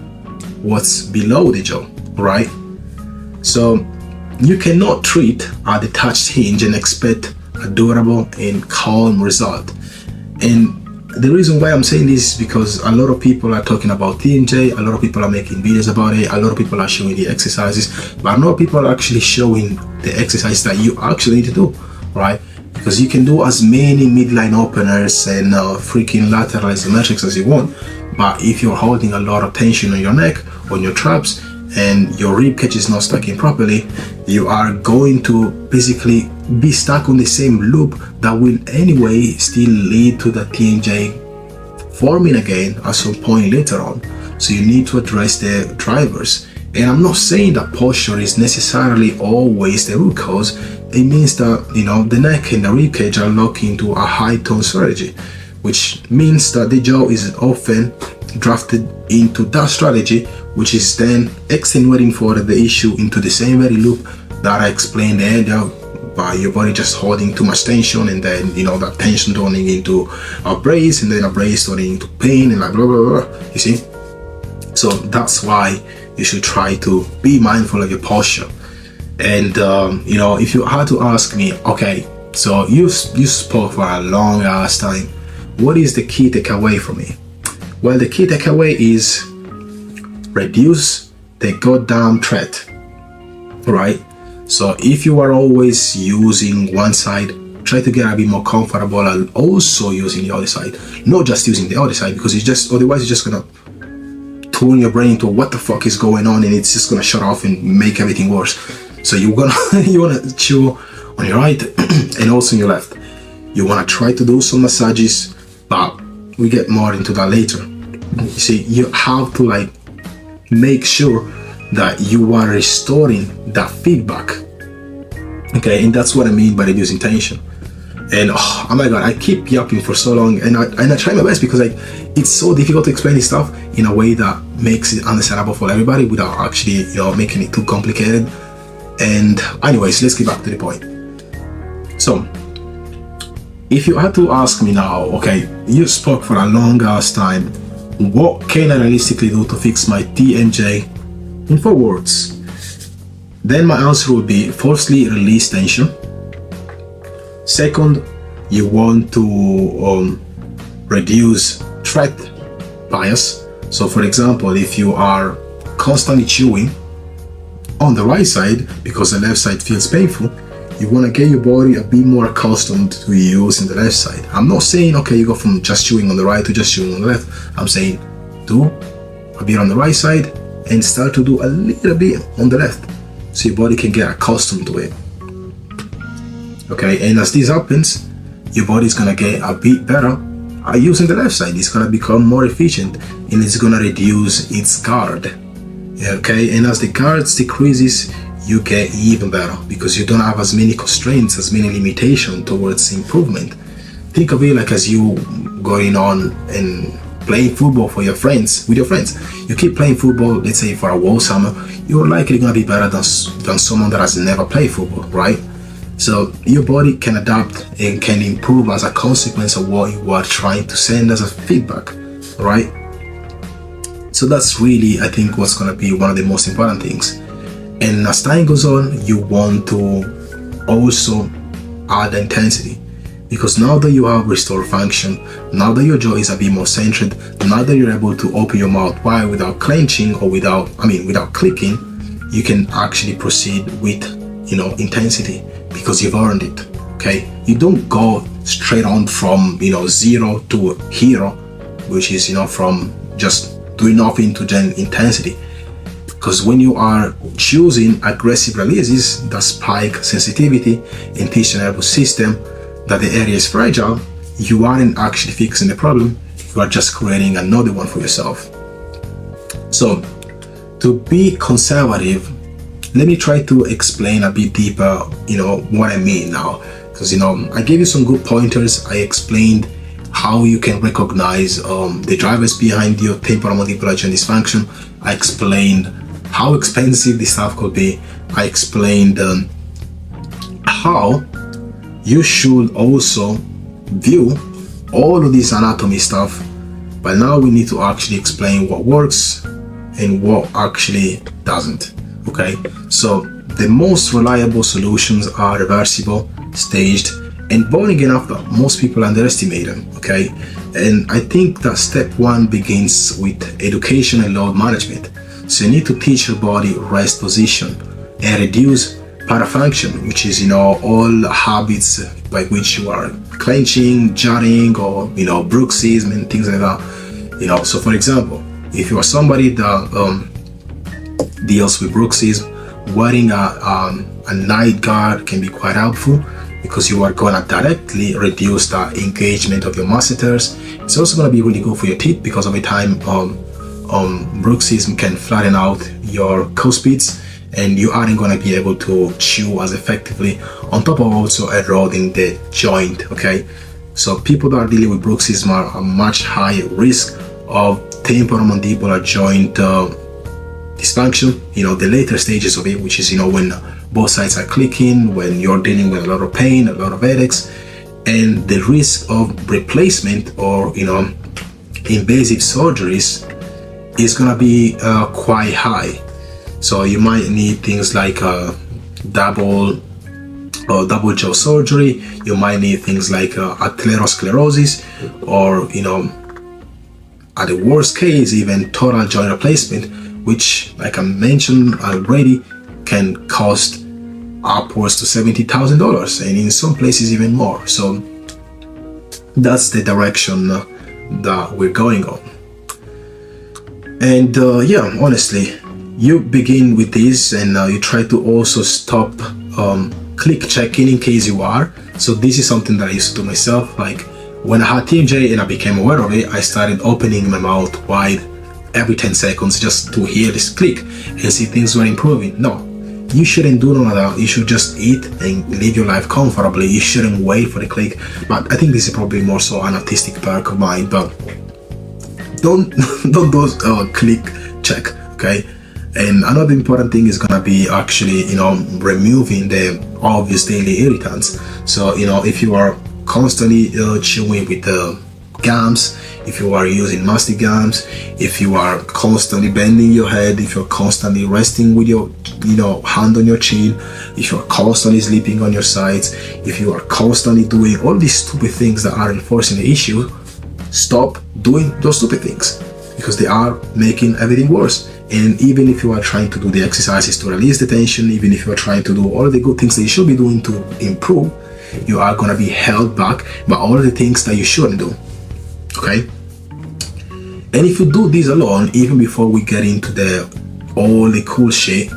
what's below the jaw, right? So you cannot treat a detached hinge and expect a durable and calm result. And the reason why I'm saying this is because a lot of people are talking about TMJ, a lot of people are making videos about it, a lot of people are showing the exercises, but a lot of people are actually showing the exercise that you actually need to do, right? Because you can do as many midline openers and freaking lateral isometrics as you want, but if you're holding a lot of tension on your neck, on your traps, and your rib cage is not stacking properly, you are going to basically be stuck on the same loop that will anyway still lead to the TMJ forming again at some point later on. So you need to address the drivers. And I'm not saying that posture is necessarily always the root cause. It means that the neck and the rib cage are locked into a high tone strategy, which means that the jaw is often drafted into that strategy, which is then extenuating for the issue into the same very loop that I explained earlier, by your body just holding too much tension, and then that tension turning into a brace, and then a brace turning into pain, and like blah blah blah. You see? So that's why you should try to be mindful of your posture. And if you had to ask me, okay, so you spoke for a long ass time, what is the key takeaway from me? Well, the key takeaway is reduce the goddamn threat, right? So if you are always using one side, try to get a bit more comfortable and also using the other side, not just using the other side, because otherwise you're just gonna turn your brain into what the fuck is going on, and it's just gonna shut off and make everything worse. So you wanna chew on your right and also on your left. You wanna try to do some massages, but we get more into that later. You see, you have to make sure that you are restoring that feedback. Okay, and that's what I mean by reducing tension. And oh my god, I keep yapping for so long, and I try my best, because it's so difficult to explain this stuff in a way that makes it understandable for everybody without actually making it too complicated. And anyways, let's get back to the point. So if you had to ask me now, okay, you spoke for a long ass time, what can I realistically do to fix my TMJ in 4 words? Then my answer would be, firstly, release tension. Second, you want to reduce threat bias. So for example, if you are constantly chewing on the right side because the left side feels painful, you want to get your body a bit more accustomed to using the left side. I'm not saying, okay, you go from just chewing on the right to just chewing on the left. I'm saying do a bit on the right side and start to do a little bit on the left, so your body can get accustomed to it. Okay, and as this happens, your body is gonna get a bit better at using the left side. It's gonna become more efficient, and it's gonna reduce its guard. Okay, and as the guard decreases, you get even better because you don't have as many constraints, as many limitations towards improvement. Think of it like as you going on and playing football with your friends. You keep playing football, let's say for a whole summer, you're likely gonna be better than someone that has never played football, right? So your body can adapt and can improve as a consequence of what you are trying to send as a feedback, right? So that's really, I think, what's gonna be one of the most important things. And as time goes on, you want to also add intensity, because now that you have restored function, now that your jaw is a bit more centered, now that you're able to open your mouth wide without clenching or without clicking, you can actually proceed with, intensity because you've earned it. Okay, you don't go straight on from 0 to hero, which is from just doing nothing to then intensity. Because when you are choosing aggressive releases that spike sensitivity and teach the nervous system that the area is fragile, you aren't actually fixing the problem, you are just creating another one for yourself. So to be conservative, let me try to explain a bit deeper, what I mean now. Because, I gave you some good pointers. I explained how you can recognize the drivers behind your temporomandibular joint dysfunction. I explained how expensive this stuff could be. I explained how you should also view all of this anatomy stuff, but now we need to actually explain what works and what actually doesn't. Okay, so the most reliable solutions are reversible, staged, and boring enough that most people underestimate them. Okay, and I think that step one begins with education and load management. So you need to teach your body rest position and reduce parafunction, which is all habits by which you are clenching, jutting, or bruxism and things like that. So for example, if you are somebody that deals with bruxism, wearing a night guard can be quite helpful because you are going to directly reduce the engagement of your masseters. It's also going to be really good for your teeth because over time bruxism can flatten out your cuspids and you aren't going to be able to chew as effectively, on top of also eroding the joint. Okay, so people that are dealing with bruxism are a much higher risk of temporomandibular joint dysfunction, the later stages of it, which is when both sides are clicking, when you're dealing with a lot of pain, a lot of headaches, and the risk of replacement or invasive surgeries is going to be quite high. So you might need things like double jaw surgery. You might need things like atherosclerosis, or at the worst case even total joint replacement, which, like I mentioned already, can cost upwards to $70,000 and in some places even more. So that's the direction that we're going on. And honestly, you begin with this and you try to also stop click checking in case you are. So this is something that I used to do myself. Like when I had TMJ and I became aware of it, I started opening my mouth wide every 10 seconds just to hear this click and see things were improving. No, you shouldn't do none of that. You should just eat and live your life comfortably. You shouldn't wait for the click. But I think this is probably more so an autistic perk of mine, but don't do click check, okay? And another important thing is gonna be actually, removing the obvious daily irritants. So, if you are constantly chewing with the gums, if you are using mastic gums, if you are constantly bending your head, if you're constantly resting with your hand on your chin, if you're constantly sleeping on your sides, if you are constantly doing all these stupid things that are enforcing the issue, stop doing those stupid things because they are making everything worse. And even if you are trying to do the exercises to release the tension, even if you are trying to do all the good things that you should be doing to improve, you are going to be held back by all the things that you shouldn't do. Okay? And if you do this alone, even before we get into all the cool shit,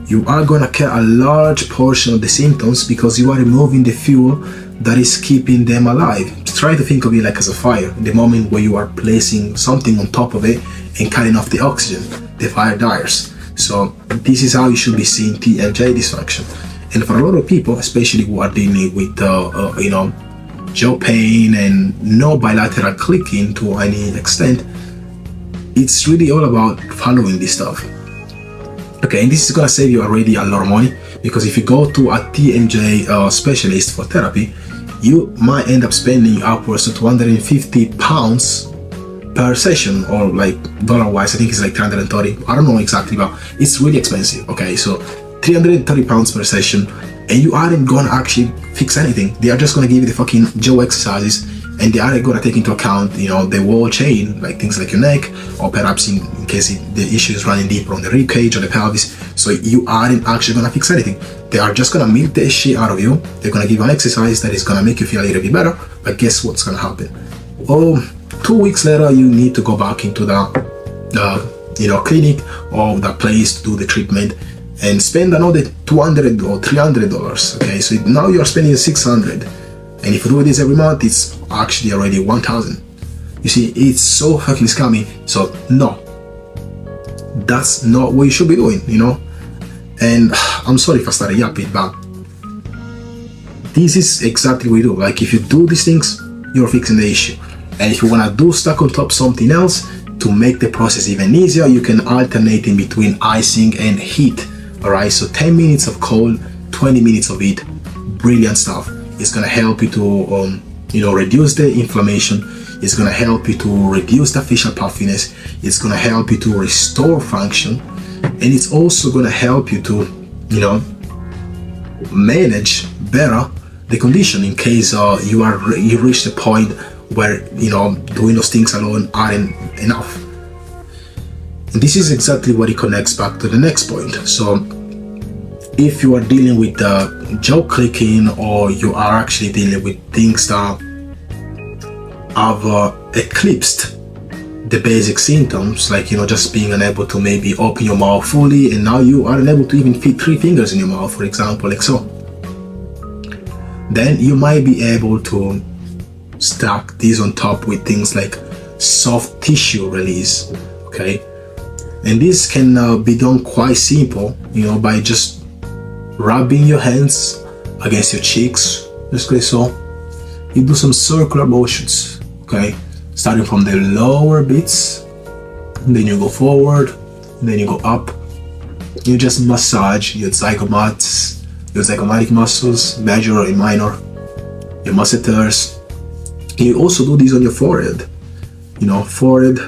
you are going to cut a large portion of the symptoms because you are removing the fuel that is keeping them alive. Try to think of it like as a fire. The moment where you are placing something on top of it and cutting off the oxygen, the fire dies. So this is how you should be seeing TMJ dysfunction. And for a lot of people, especially who are dealing with jaw pain and no bilateral clicking to any extent, it's really all about following this stuff. Okay, and this is gonna save you already a lot of money, because if you go to a TMJ specialist for therapy, you might end up spending upwards of £250 per session, or like dollar-wise, I think it's like 330. I don't know exactly, but it's really expensive. Okay, so £330 per session, and you aren't gonna actually fix anything. They are just gonna give you the fucking jaw exercises, and they aren't gonna take into account, the wall chain, like things like your neck, or perhaps in case the issue is running deeper on the rib cage or the pelvis. So you aren't actually gonna fix anything. They are just gonna milk the shit out of you. They're gonna give you an exercise that is gonna make you feel a little bit better, but guess what's gonna happen? 2 weeks later, you need to go back into the clinic or the place to do the treatment and spend another $200 or $300. Okay, so now you're spending $600, and if you do this every month, it's actually already $1,000. You see, it's so fucking scammy. So no, that's not what you should be doing, And I'm sorry if I started yapping, but this is exactly what you do. Like, if you do these things, you're fixing the issue. And if you want to do stack on top something else to make the process even easier, you can alternate in between icing and heat. All right, so 10 minutes of cold, 20 minutes of heat. Brilliant stuff. It's going to help you to reduce the inflammation. It's going to help you to reduce the facial puffiness. It's going to help you to restore function, and it's also going to help you to manage better the condition in case you reach the point where doing those things alone aren't enough. And this is exactly what it connects back to the next point. So if you are dealing with jaw clicking, or you are actually dealing with things that have eclipsed the basic symptoms, like just being unable to maybe open your mouth fully, and now you are unable to even fit 3 fingers in your mouth, for example, like so, then you might be able to stack these on top with things like soft tissue release. Okay, and this can be done quite simple, by just rubbing your hands against your cheeks, just like so. You do some circular motions, okay, starting from the lower bits, and then you go forward, and then you go up. You just massage your zygomatic muscles, major and minor, your masseters. You also do this on your forehead, forehead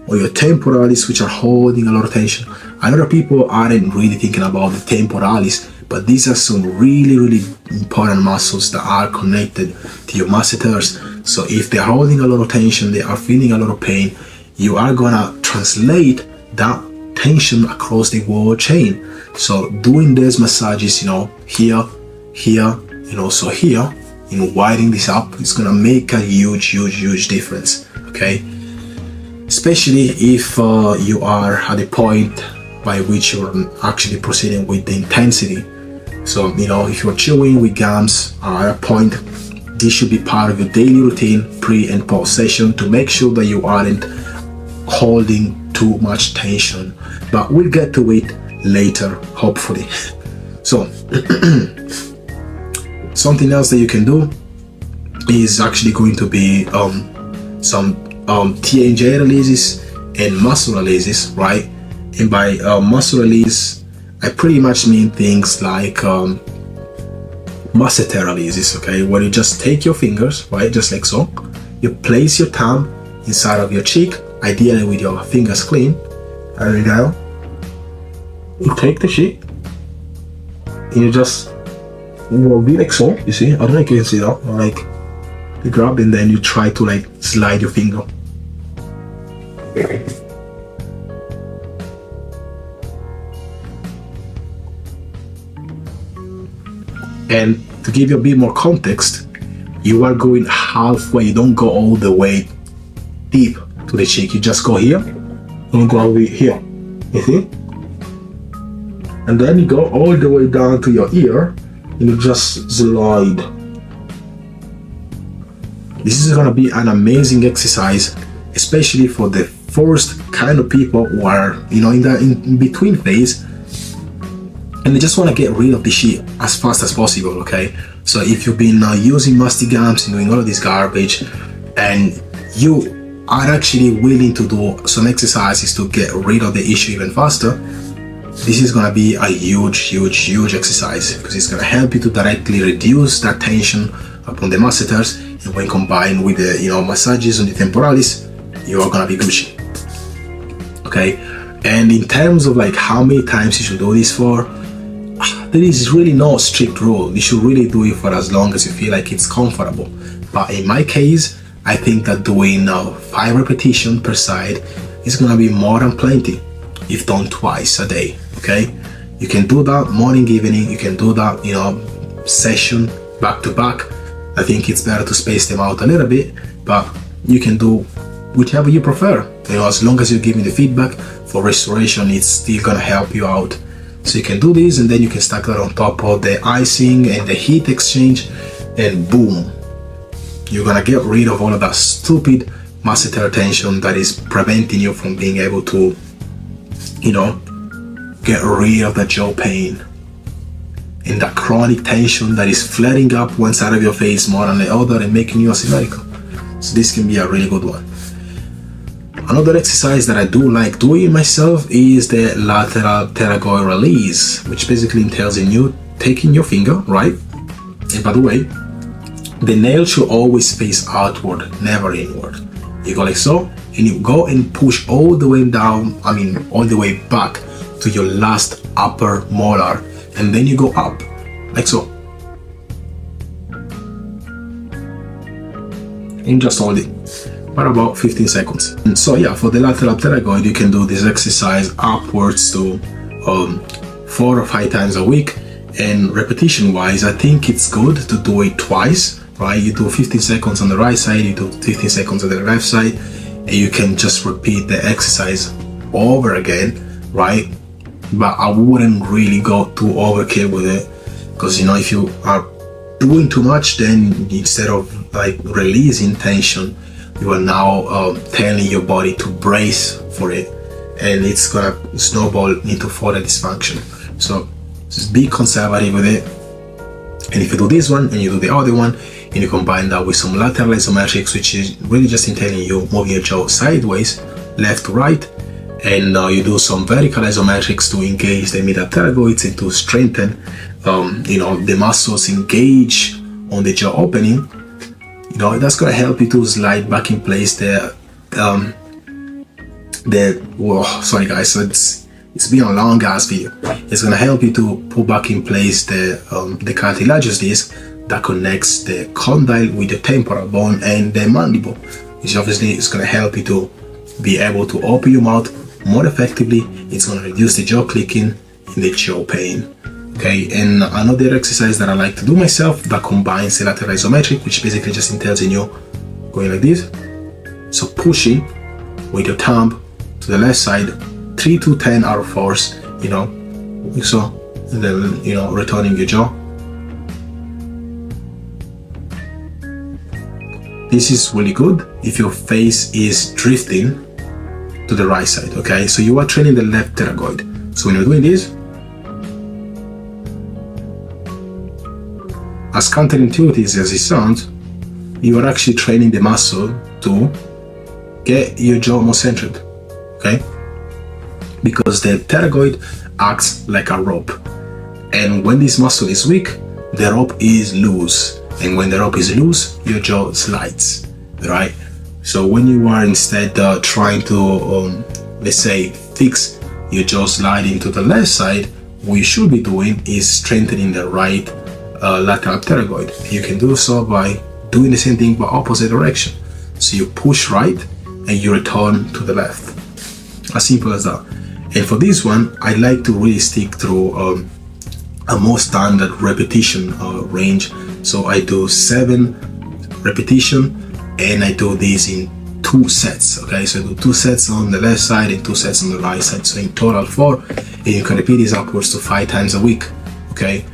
or your temporalis, which are holding a lot of tension. I know that people aren't really thinking about the temporalis, but these are some really, really important muscles that are connected to your masseters. So if they're holding a lot of tension, they are feeling a lot of pain, you are gonna translate that tension across the wall chain. So doing these massages, here, and also here, widening this up, it's gonna make a huge difference. Okay, especially if you are at a point by which you're actually proceeding with the intensity. So if you're chewing with gums at a point, this should be part of your daily routine, pre and post session, to make sure that you aren't holding too much tension. But we'll get to it later, hopefully. So something else that you can do is actually going to be some TMJ releases and muscle releases, right? And by muscle release, I pretty much mean things like masseter releases, okay? Where you just take your fingers, right, just like so. You place your thumb inside of your cheek, ideally with your fingers clean. There we go. You take the sheet, and you just be like so. You see? I don't know if you can see that. Like, you grab, and then you try to like slide your finger. And to give you a bit more context, you are going halfway. You don't go all the way deep to the cheek. You just go here, and go over here. You see? And then you go all the way down to your ear, and you just slide. This is gonna be an amazing exercise, especially for the first kind of people who are, you know, in the in between phase, and they just want to get rid of the shit as fast as possible. Okay, so if you've been using mastic gums and doing all of this garbage, and you are actually willing to do some exercises to get rid of the issue even faster, this is going to be a huge exercise, because it's going to help you to directly reduce that tension upon the masseters, and when combined with the, you know, massages on the temporalis, you are going to be Gucci. Okay, and in terms of like how many times you should do this for, there is really no strict rule. You should really do it for as long as you feel like it's comfortable. But in my case, I think that doing 5 repetitions per side is going to be more than plenty if done twice a day. Okay, you can do that morning, evening. You can do that, you know, session back to back. I think it's better to space them out a little bit, but you can do whichever you prefer. You know, as long as you give me the feedback for restoration, it's still gonna help you out. So you can do this, and then you can stack that on top of the icing and the heat exchange, and boom, you're gonna get rid of all of that stupid masseter tension that is preventing you from being able to, you know, get rid of the jaw pain and that chronic tension that is flaring up one side of your face more than the other and making you asymmetrical. So this can be a really good one. Another exercise that I do like doing myself is the lateral pterygoid release, which basically entails in you taking your finger, right? And by the way, the nail should always face outward, never inward. You go like so, and you go and push all the way down, all the way back to your last upper molar, and then you go up, like so. And just hold it for about 15 seconds. And so yeah, for the lateral pterygoid, you can do this exercise upwards to 4 or 5 times a week. And repetition wise, I think it's good to do it twice, right? You do 15 seconds on the right side, you do 15 seconds on the left side, and you can just repeat the exercise over again, right? But I wouldn't really go too overkill with it, because, you know, if you are doing too much, then instead of like releasing tension, you are now telling your body to brace for it, and it's gonna snowball into further dysfunction. So just be conservative with it. And if you do this one and you do the other one, and you combine that with some lateral isometrics, which is really just entailing you moving your jaw sideways, left to right, and you do some vertical isometrics to engage the middle pterygoids and to strengthen, you know, the muscles engage on the jaw opening. You know, that's gonna help you to slide back in place whoa, sorry guys, so it's been a long ass video. It's gonna help you to put back in place the cartilaginous disc that connects the condyle with the temporal bone and the mandible, which obviously is gonna help you to be able to open your mouth more effectively. It's gonna reduce the jaw clicking and the jaw pain. Okay, and another exercise that I like to do myself that combines the lateral isometric, which basically just entails in you going like this. So pushing with your thumb to the left side, 3 to 10 out of force, you know, so, and then, you know, returning your jaw. This is really good if your face is drifting to the right side, okay? So you are training the left pterygoid. So when you're doing this, as counterintuitive as it sounds, you are actually training the muscle to get your jaw more centered, okay? Because the pterygoid acts like a rope, and when this muscle is weak, the rope is loose, and when the rope is loose, your jaw slides, right? So when you are instead trying to, let's say, fix your jaw sliding to the left side, what you should be doing is strengthening the right lateral pterygoid. You can do so by doing the same thing but opposite direction. So you push right and you return to the left. As simple as that. And for this one, I like to really stick through a more standard repetition range. So I do 7 repetition, and I do this in 2 sets. Okay, so I do 2 sets on the left side and 2 sets on the right side. So in total 4, and you can repeat this upwards to 5 times a week. Okay.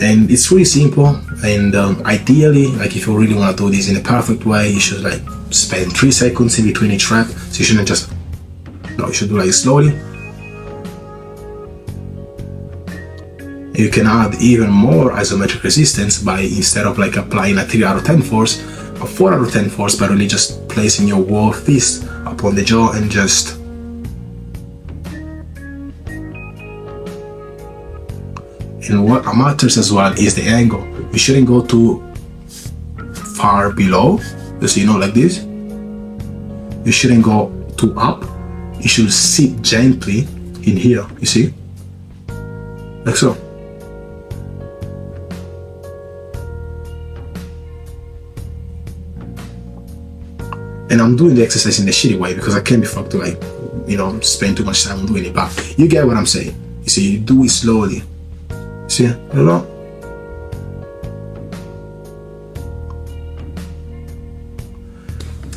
And it's really simple, and ideally, like if you really want to do this in a perfect way, you should like spend 3 seconds in between each rep. So you shouldn't just No, you should do like slowly. You can add even more isometric resistance by, instead of like applying a 3 out of 10 force, a 4 out of 10 force, by really just placing your whole fist upon the jaw and just and what matters as well is the angle. You shouldn't go too far below, just, you know, like this. You shouldn't go too up. You should sit gently in here, you see, like so. And I'm doing the exercise in the shitty way because I can't be fucked to, like, you know, spend too much time on doing it. But you get what I'm saying. You see, you do it slowly. See, hello.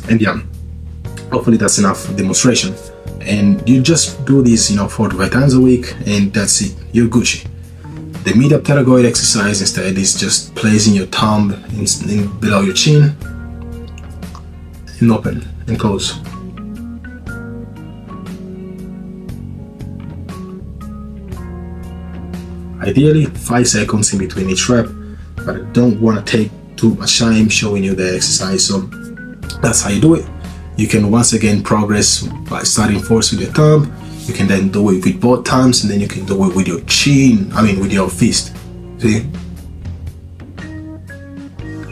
And yeah, hopefully that's enough demonstration. And you just do this, you know, 4 to 5 times a week, and that's it. You're Gucci. The medial pterygoid exercise instead is just placing your thumb in below your chin and open and close. Ideally 5 seconds in between each rep, but I don't want to take too much time showing you the exercise, so that's how you do it. You can once again progress by starting first with your thumb. You can then do it with both thumbs, and then you can do it with your chin, with your fist. See?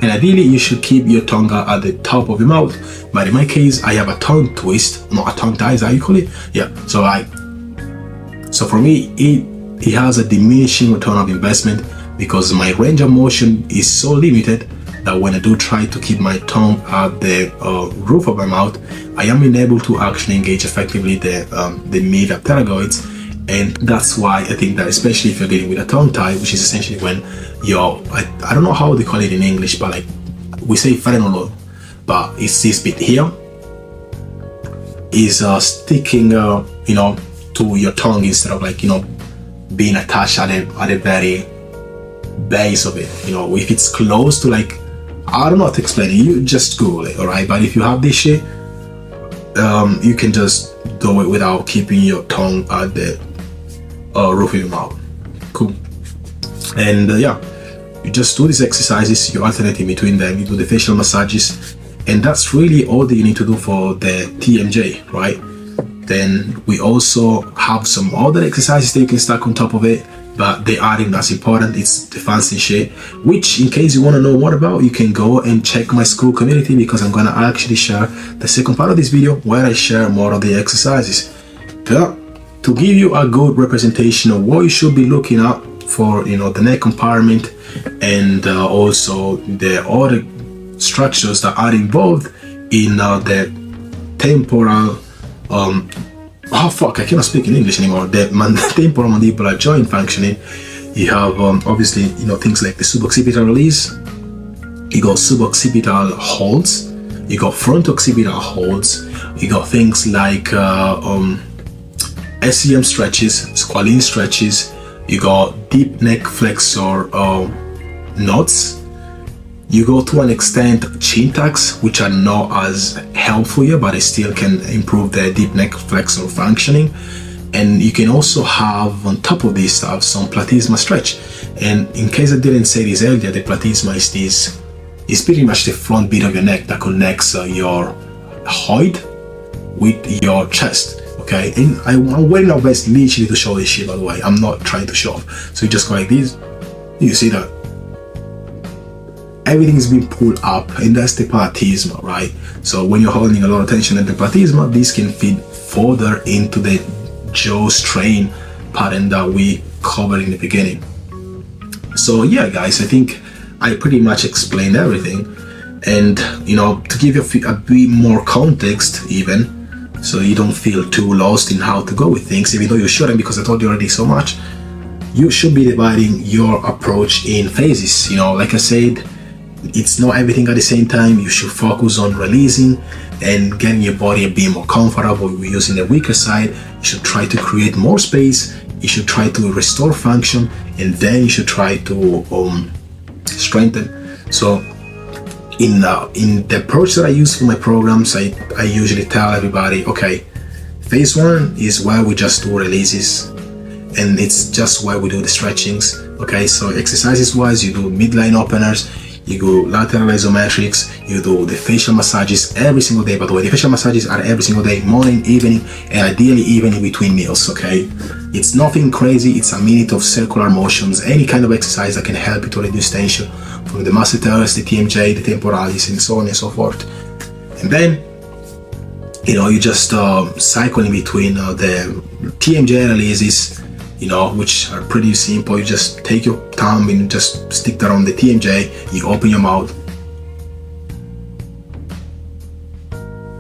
And ideally you should keep your tongue at the top of your mouth, but in my case I have a tongue twist, not a tongue tie, is that how you call it? Yeah, so for me it has a diminishing return of investment because my range of motion is so limited that when I do try to keep my tongue at the roof of my mouth, I am unable to actually engage effectively the medial pterygoids. And that's why I think that, especially if you're dealing with a tongue tie, which is essentially when you're, I don't know how they call it in English, but like we say frenolo, but it's this bit here is sticking, to your tongue instead of like, being attached at the very base of it. If it's close to, like, I don't know how to explain it, you just Google it, alright? But if you have this shit, you can just do it without keeping your tongue at the roof of your mouth. Cool. And yeah, you just do these exercises, you alternate in between them, you do the facial massages, and that's really all that you need to do for the TMJ, right? Then we also have some other exercises that you can stack on top of it, but they aren't as important. It's the fancy shit, which, in case you want to know more about, you can go and check my school community, because I'm gonna actually share the second part of this video where I share more of the exercises. But to give you a good representation of what you should be looking at for, the neck compartment, and also the other structures that are involved in the temporal I cannot speak in English anymore. The temporomandibular joint functioning. You have obviously things like the suboccipital release. You got suboccipital holds. You got frontoccipital holds. You got things like SEM stretches, squalene stretches. You got deep neck flexor knots. You go to an extent chin tucks, which are not as helpful here, but it still can improve the deep neck flexor functioning. And you can also have, on top of this stuff, some platysma stretch. And in case I didn't say this earlier, the platysma is pretty much the front bit of your neck that connects your hyoid with your chest. Okay, and I'm wearing my best literally to show this shit, by the way. I'm not trying to show off. So you just go like this. You see that everything's been pulled up, and that's the platysma, right? So when you're holding a lot of tension at the platysma, this can feed further into the jaw strain pattern that we covered in the beginning. So yeah, guys, I think I pretty much explained everything. And to give you a bit more context even, so you don't feel too lost in how to go with things, even though you shouldn't, because I told you already so much, you should be dividing your approach in phases. Like I said, it's not everything at the same time. You should focus on releasing and getting your body a bit more comfortable. We're using the weaker side. You should try to create more space. You should try to restore function, and then you should try to strengthen. So in the approach that I use for my programs, I usually tell everybody, okay, Phase 1 is where we just do releases, and it's just where we do the stretchings. Okay, so exercises wise, you do midline openers, you go lateral isometrics, you do the facial massages every single day. By the way, the facial massages are every single day, morning, evening, and ideally even in between meals. Okay, it's nothing crazy. It's a minute of circular motions, any kind of exercise that can help you to reduce tension from the masseters, the TMJ, the temporalis, and so on and so forth. And then, you know, you just cycle in between the TMJ releases, you know, which are pretty simple. You just take your thumb and just stick that on the TMJ, you open your mouth.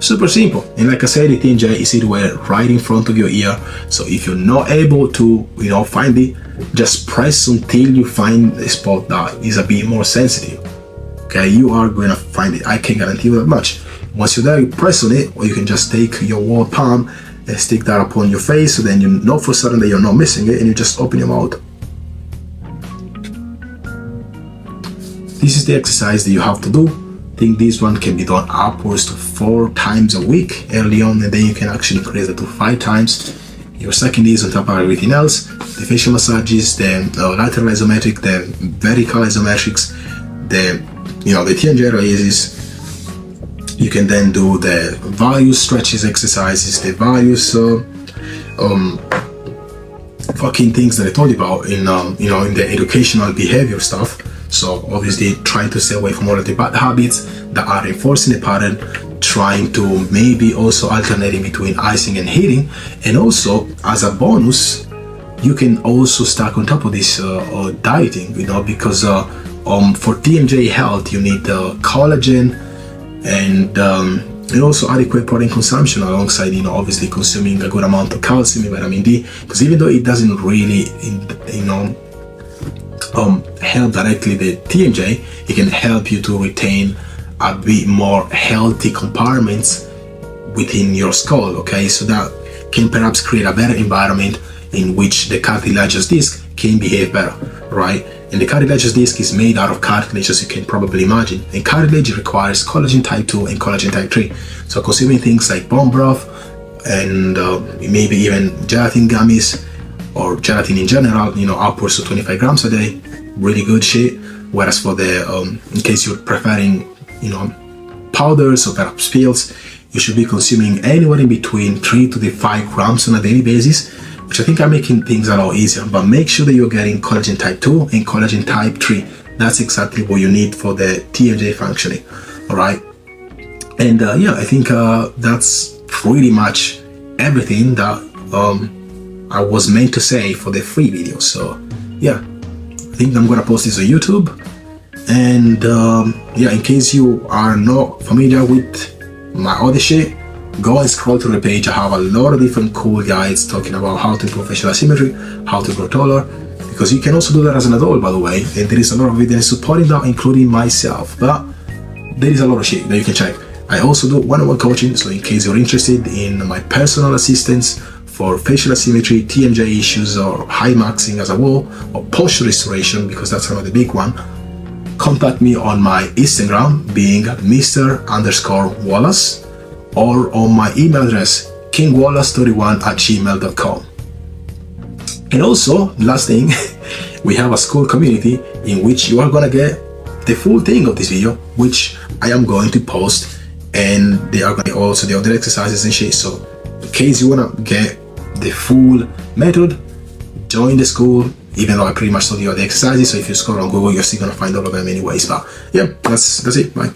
Super simple. And like I said, the TMJ is situated right in front of your ear. So if you're not able to, you know, find it, just press until you find a spot that is a bit more sensitive. Okay, you are going to find it. I can guarantee you that much. Once you're there, you press on it, or you can just take your whole palm and stick that upon your face, so then you know for certain that you're not missing it, and you just open your mouth. This is the exercise that you have to do. I think this one can be done upwards to 4 times a week early on, and then you can actually increase it to 5 times. Your second is on top of everything else, the facial massages, the lateral isometric, the vertical isometrics, the TMJ raises. You can then do the various stretches exercises, the various fucking things that I told you about in in the educational behavior stuff. So obviously trying to stay away from all of the bad habits that are enforcing the pattern, trying to maybe also alternating between icing and heating, and also as a bonus, you can also stack on top of this dieting, you know, because for TMJ health you need collagen and also adequate protein consumption alongside, you know, obviously consuming a good amount of calcium and vitamin D, because even though it doesn't really, help directly the TMJ, it can help you to retain a bit more healthy compartments within your skull. Okay, so that can perhaps create a better environment in which the cartilaginous disc can behave better, right? And the cartilaginous disc is made out of cartilage, as you can probably imagine. And cartilage requires collagen type 2 and collagen type 3. So consuming things like bone broth and maybe even gelatin gummies or gelatin in general, you know, upwards to 25 grams a day, really good shit. Whereas for the, in case you're preferring, you know, powders or perhaps pills, you should be consuming anywhere in between 3 to 5 grams on a daily basis, which I think are making things a lot easier. But make sure that you're getting collagen type 2 and collagen type 3. That's exactly what you need for the TMJ functioning. All right. And I think that's pretty much everything that I was meant to say for the free video. So yeah, I think I'm gonna post this on YouTube. And in case you are not familiar with my other shit, go and scroll through the page. I have a lot of different cool guides talking about how to improve facial asymmetry, how to grow taller, because you can also do that as an adult, by the way, and there is a lot of videos supporting that, including myself. But there is a lot of shit that you can check. I also do one-on-one coaching, so in case you're interested in my personal assistance for facial asymmetry, TMJ issues, or high maxing as a whole, or posture restoration, because that's another big one, contact me on my Instagram, being Mr._Wollas, or on my email address, kingwollas31@gmail.com. And also, last thing, we have a school community in which you are gonna get the full thing of this video, which I am going to post, and they are gonna also the other exercises and shit. So in case you wanna get the full method, join the school, even though I pretty much told you all the exercises. So if you scroll on Google, you're still gonna find all of them anyways. But yeah, that's it. Bye.